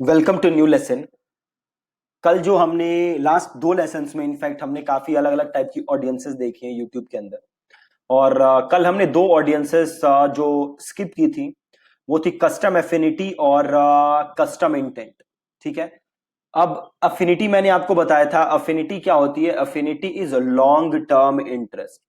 Welcome to new lesson. कल जो हमने लास्ट दो लेसन्स में इनफैक्ट हमने काफी अलग अलग टाइप की ऑडियंसेस देखी हैं यूट्यूब के अंदर। और कल हमने दो ऑडियंसेस जो स्किप की थी वो थी कस्टम एफिनिटी और कस्टम इंटेंट। ठीक है। अब अफिनिटी मैंने आपको बताया था, अफिनिटी क्या होती है? Affinity is long term interest,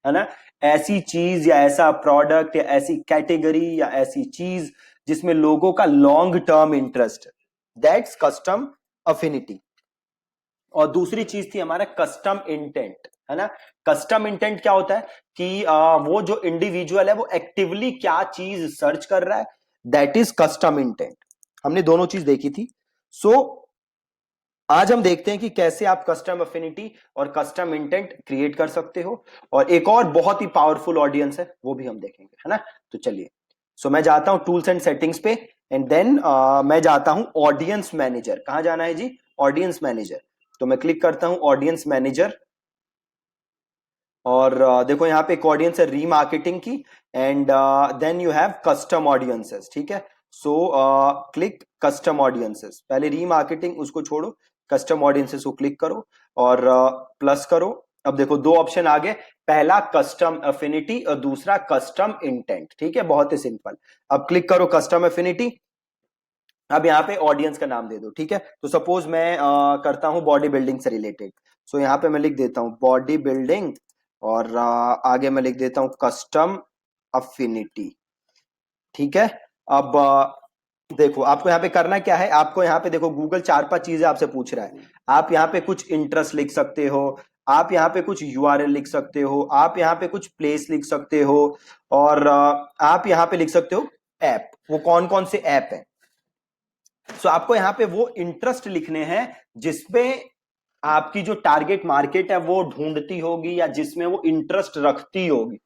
है ना। ऐसी चीज या ऐसा प्रोडक्ट या ऐसी कैटेगरी या ऐसी चीज जिसमें लोगों का लॉन्ग टर्म इंटरेस्ट है, दैट्स कस्टम अफिनिटी। और दूसरी चीज थी हमारा कस्टम इंटेंट, है ना। कस्टम इंटेंट क्या होता है कि वो जो इंडिविजुअल है वो एक्टिवली क्या चीज सर्च कर रहा है, दैट इज कस्टम इंटेंट। हमने दोनों चीज देखी थी। सो आज हम देखते हैं कि कैसे आप कस्टम अफिनिटी और कस्टम इंटेंट क्रिएट कर सकते हो। और एक और बहुत ही पावरफुल ऑडियंस है वो भी हम देखेंगे, है ना। तो चलिए, सो मैं जाता हूं टूल्स एंड सेटिंग्स पे एंड देन मैं जाता हूं ऑडियंस मैनेजर। कहां जाना है जी? Audience manager. तो मैं क्लिक करता हूं ऑडियंस मैनेजर। और देखो यहाँ पे एक ऑडियंस है रीमार्केटिंग की and then you have custom audiences. ठीक है। So click custom audiences. पहले रीमार्केटिंग उसको छोड़ो, कस्टम ऑडियंसेस को क्लिक करो और प्लस करो। अब देखो दो ऑप्शन आ गए, पहला कस्टम अफिनिटी और दूसरा कस्टम इंटेंट। ठीक है, बहुत ही सिंपल। अब क्लिक करो कस्टम अफिनिटी। अब यहाँ पे ऑडियंस का नाम दे दो। ठीक है, तो सपोज मैं करता हूँ बॉडी बिल्डिंग से रिलेटेड। सो यहाँ पे मैं लिख देता हूँ बॉडी बिल्डिंग और आगे मैं लिख देता हूँ कस्टम अफिनिटी। ठीक है। अब देखो आपको यहाँ पे करना क्या है। आपको यहाँ पे देखो गूगल चार पांच चीजें आपसे पूछ रहा है। आप यहाँ पे कुछ इंटरेस्ट लिख सकते हो, आप यहाँ पे कुछ यूआरएल लिख सकते हो, आप यहाँ पे कुछ प्लेस लिख सकते हो और आप यहाँ पे लिख सकते हो ऐप। वो कौन कौन से ऐप है? सो आपको यहाँ पे वो इंटरेस्ट लिखने हैं जिसपे आपकी जो टारगेट मार्केट है वो ढूंढती होगी या जिसमें वो इंटरेस्ट रखती होगी।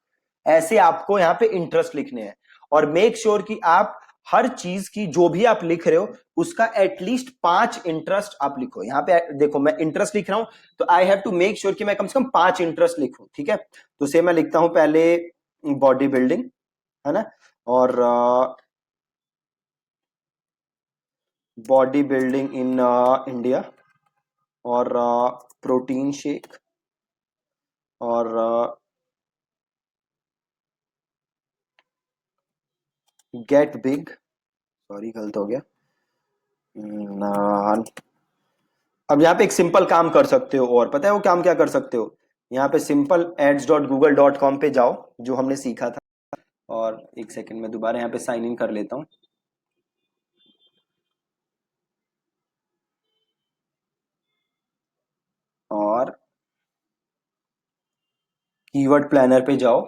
ऐसे आपको यहाँ पे इंटरेस्ट लिखने हैं। और मेक श्योर कि आप हर चीज की जो भी आप लिख रहे हो उसका एटलीस्ट 5 इंटरेस्ट आप लिखो। यहाँ पे देखो मैं इंटरेस्ट लिख रहा हूं तो I have to make sure कि मैं कम से कम 5 इंटरेस्ट लिखूं। ठीक है, तो से मैं लिखता हूं पहले बॉडी बिल्डिंग, है ना। और बॉडी बिल्डिंग इन इंडिया और प्रोटीन शेक और गेट बिग। सॉरी गलत हो गया। नान। अब यहाँ पे एक सिंपल काम कर सकते हो, और पता है वो काम क्या कर सकते हो? यहाँ पे सिंपल ads.google.com पे जाओ, जो हमने सीखा था। और एक सेकंड में दोबारा यहाँ पे साइन इन कर लेता हूँ। और कीवर्ड प्लानर पे जाओ,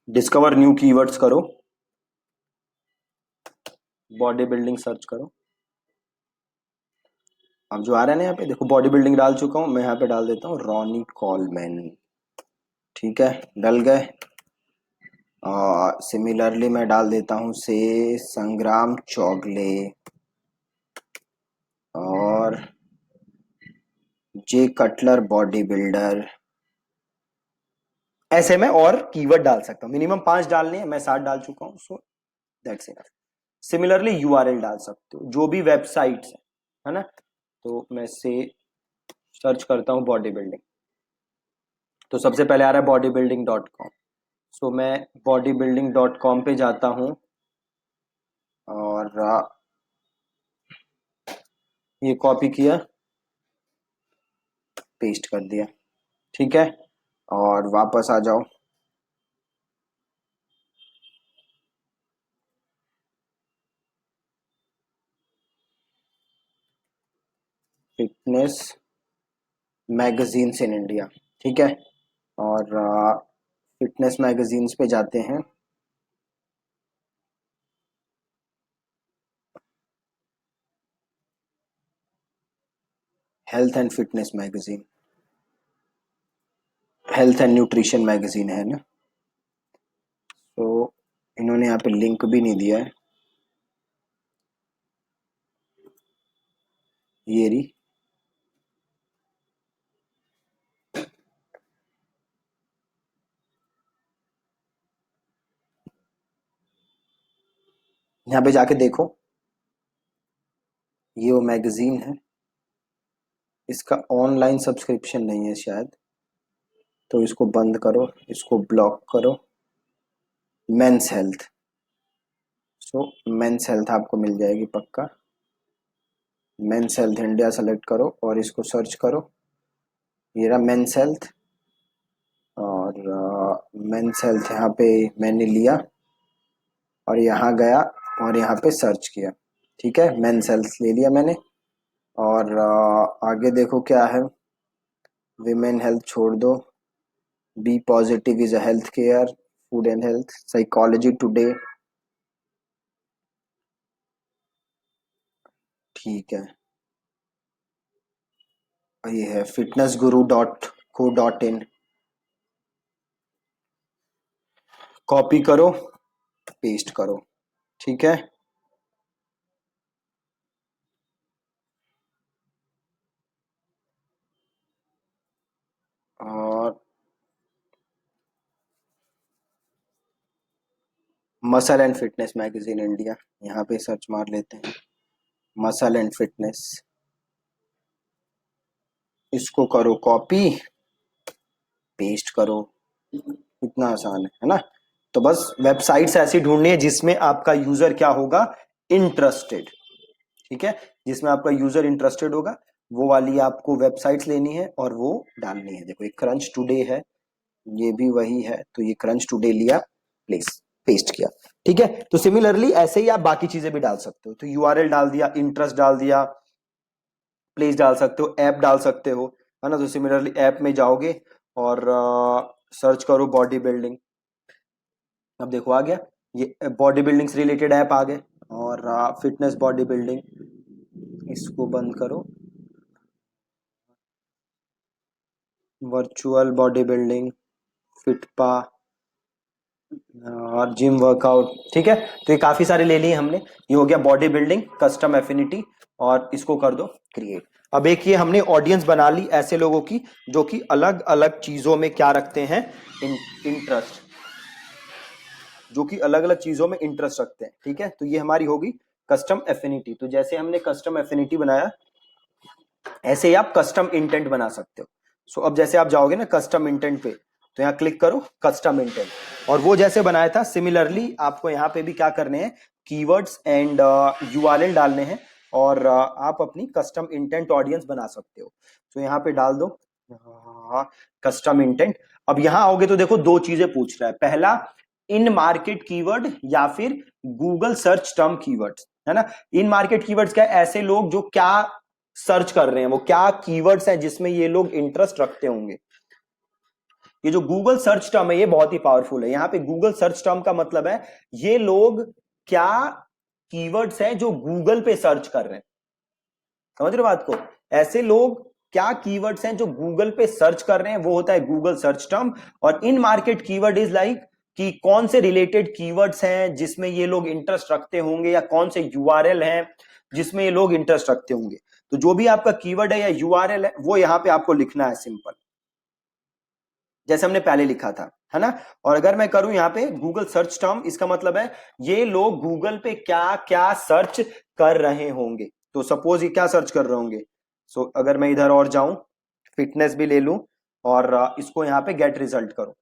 डिस्कवर न्यू कीवर्ड्स करो, बॉडी बिल्डिंग सर्च करो। अब जो आ रहा है ना यहाँ पे देखो बॉडी बिल्डिंग डाल चुका हूँ मैं, यहाँ पे डाल देता हूँ रॉनी कॉलमैन। ठीक है, डल गए। सिमिलरली मैं डाल देता हूँ से संग्राम चौगले और जे कटलर बॉडी बिल्डर। ऐसे में और कीवर्ड डाल सकता हूँ, मिनिमम 5 डालने हैं, मैं 7 डाल चुका हूँ। So that's enough. Similarly URL डाल सकते हो जो भी वेबसाइट्स है ना। तो मैं से सर्च करता हूँ बॉडी बिल्डिंग, तो सबसे पहले आ रहा है बॉडी बिल्डिंग डॉट कॉम। सो मैं बॉडी बिल्डिंग डॉट कॉम पे जाता हूँ और ये कॉपी किया, पेस्ट कर दिया। ठीक है, और वापस आ जाओ। Fitness magazines in India. ठीक है, और फिटनेस मैगजीन्स पे जाते हैं। Health and fitness magazine, health and nutrition magazine है ना। तो इन्होंने यहाँ पे लिंक भी नहीं दिया है। ये रही। यहाँ पे जाके देखो, ये वो मैगजीन है, इसका ऑनलाइन सब्सक्रिप्शन नहीं है शायद, तो इसको बंद करो, इसको ब्लॉक करो। मेंस हेल्थ, सो मेंस हेल्थ आपको मिल जाएगी पक्का। मेंस हेल्थ इंडिया सेलेक्ट करो और इसको सर्च करो। ये रहा मेंस हेल्थ, और मेंस हेल्थ यहाँ पे मैंने लिया और यहाँ गया और यहाँ पे सर्च किया। ठीक है, मेंस हेल्थ ले लिया मैंने। और आगे देखो क्या है, विमेन हेल्थ छोड़ दो, be positive is a health care, food and health, psychology today, ठीक है। और ये है fitness guru dot co dot in, copy करो, पेस्ट करो। ठीक है, और muscle and fitness magazine India, यहाँ पे सर्च मार लेते हैं, मसल एंड फिटनेस, इसको करो कॉपी, पेस्ट करो। इतना आसान है ना। तो बस वेबसाइट्स ऐसी ढूंढनी है जिसमें आपका यूजर क्या होगा, इंटरेस्टेड। ठीक है, जिसमें आपका यूजर इंटरेस्टेड होगा वो वाली आपको वेबसाइट्स लेनी है और वो डालनी है। देखो एक क्रंच टुडे है, ये भी वही है, तो ये क्रंच टुडे लिया, प्लेस पेस्ट किया। ठीक है, तो सिमिलरली ऐसे ही आप बाकी चीजें भी डाल सकते हो। तो यूआरएल डाल दिया, इंटरेस्ट डाल दिया, प्लेस डाल सकते हो, ऐप डाल सकते हो, है ना। तो सिमिलरली ऐप में जाओगे और सर्च करो बॉडी बिल्डिंग, अब देखो आ गया, ये बॉडी बिल्डिंग से रिलेटेड ऐप आ गए। और फिटनेस बॉडी बिल्डिंग, इसको बंद करो, वर्चुअल बॉडी बिल्डिंग, फिटपा और जिम वर्कआउट। ठीक है, तो ये काफी सारे ले लिए हमने। ये हो गया बॉडी बिल्डिंग, कस्टम एफिनिटी, और इसको कर दो क्रिएट। अब एक ये हमने ऑडियंस बना ली ऐसे लोगों की जो कि अलग अलग चीजों में क्या रखते हैं, इंटरेस्ट, जो कि अलग अलग चीजों में इंटरेस्ट रखते हैं। ठीक है, तो ये हमारी होगी कस्टम एफिनिटी। तो जैसे हमने कस्टम एफिनिटी बनाया, ऐसे ही आप कस्टम इंटेंट बना सकते हो। सो अब जैसे आप जाओगे ना कस्टम इंटेंट पे, तो यहाँ क्लिक करो कस्टम इंटेंट, और वो जैसे बनाया था सिमिलरली आपको यहाँ पे भी क्या करने हैं, कीवर्ड्स एंड यूआरएल डालने हैं, और आप अपनी कस्टम इंटेंट ऑडियंस बना सकते हो। तो यहाँ पे डाल दो कस्टम इंटेंट। अब यहाँ आओगे तो देखो दो चीजें पूछ रहा है, पहला इन मार्केट कीवर्ड या फिर गूगल सर्च टर्म कीवर्ड्स, है ना। इन मार्केट कीवर्ड्स क्या है, ऐसे लोग जो क्या सर्च कर रहे हैं, वो क्या कीवर्ड्स हैं जिसमें ये लोग इंटरेस्ट रखते होंगे। ये जो गूगल सर्च टर्म है ये बहुत ही पावरफुल है। यहां पे गूगल सर्च टर्म का मतलब है ये लोग क्या कीवर्ड्स हैं जो गूगल पे सर्च कर रहे हैं, समझ रहे हो बात को। ऐसे लोग क्या कीवर्ड्स हैं जो गूगल पे सर्च कर रहे हैं, वो होता है गूगल सर्च टर्म। और in market keyword is like कि कौन से रिलेटेड कीवर्ड्स हैं जिसमें ये लोग इंटरेस्ट रखते होंगे, या कौन से यूआरएल हैं जिसमें ये लोग इंटरेस्ट रखते होंगे। तो जो भी आपका कीवर्ड है या यूआरएल है वो यहां पे आपको लिखना है सिंपल, जैसे हमने पहले लिखा था, है ना। और अगर मैं करूं यहाँ पे गूगल सर्च टर्म, इसका मतलब है ये लोग गूगल पे क्या क्या सर्च कर रहे होंगे। तो सपोज ये क्या सर्च कर रहे होंगे, सो अगर मैं इधर और जाऊं, फिटनेस भी ले लूं और इसको यहाँ पे गेट रिजल्ट करूं,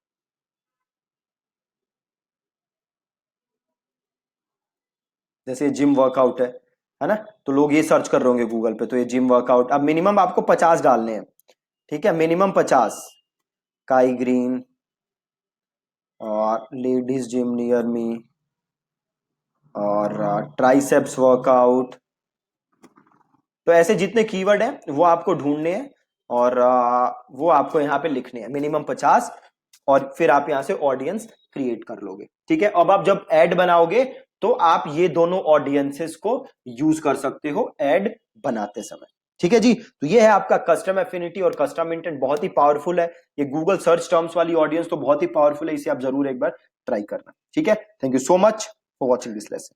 जैसे जिम वर्कआउट है ना। तो लोग ये सर्च कर रहे होंगे गूगल पे, तो ये जिम वर्कआउट। अब मिनिमम आपको 50 डालने हैं, ठीक है, मिनिमम 50, काई ग्रीन और लेडीज जिम नियर मी और ट्राइसेप्स वर्कआउट। तो ऐसे जितने कीवर्ड हैं वो आपको ढूंढने हैं और वो आपको यहाँ पे लिखने हैं, मिनिमम 50, और फिर आप यहाँ से ऑडियंस क्रिएट कर लोगे। ठीक है, अब आप जब ऐड बनाओगे तो आप ये दोनों ऑडियंसेस को यूज कर सकते हो ऐड बनाते समय। ठीक है जी, तो ये है आपका कस्टम एफिनिटी और कस्टम इंटेंट, बहुत ही पावरफुल है। ये गूगल सर्च टर्म्स वाली ऑडियंस तो बहुत ही पावरफुल है, इसे आप जरूर एक बार ट्राई करना। ठीक है, thank you so much for watching this lesson.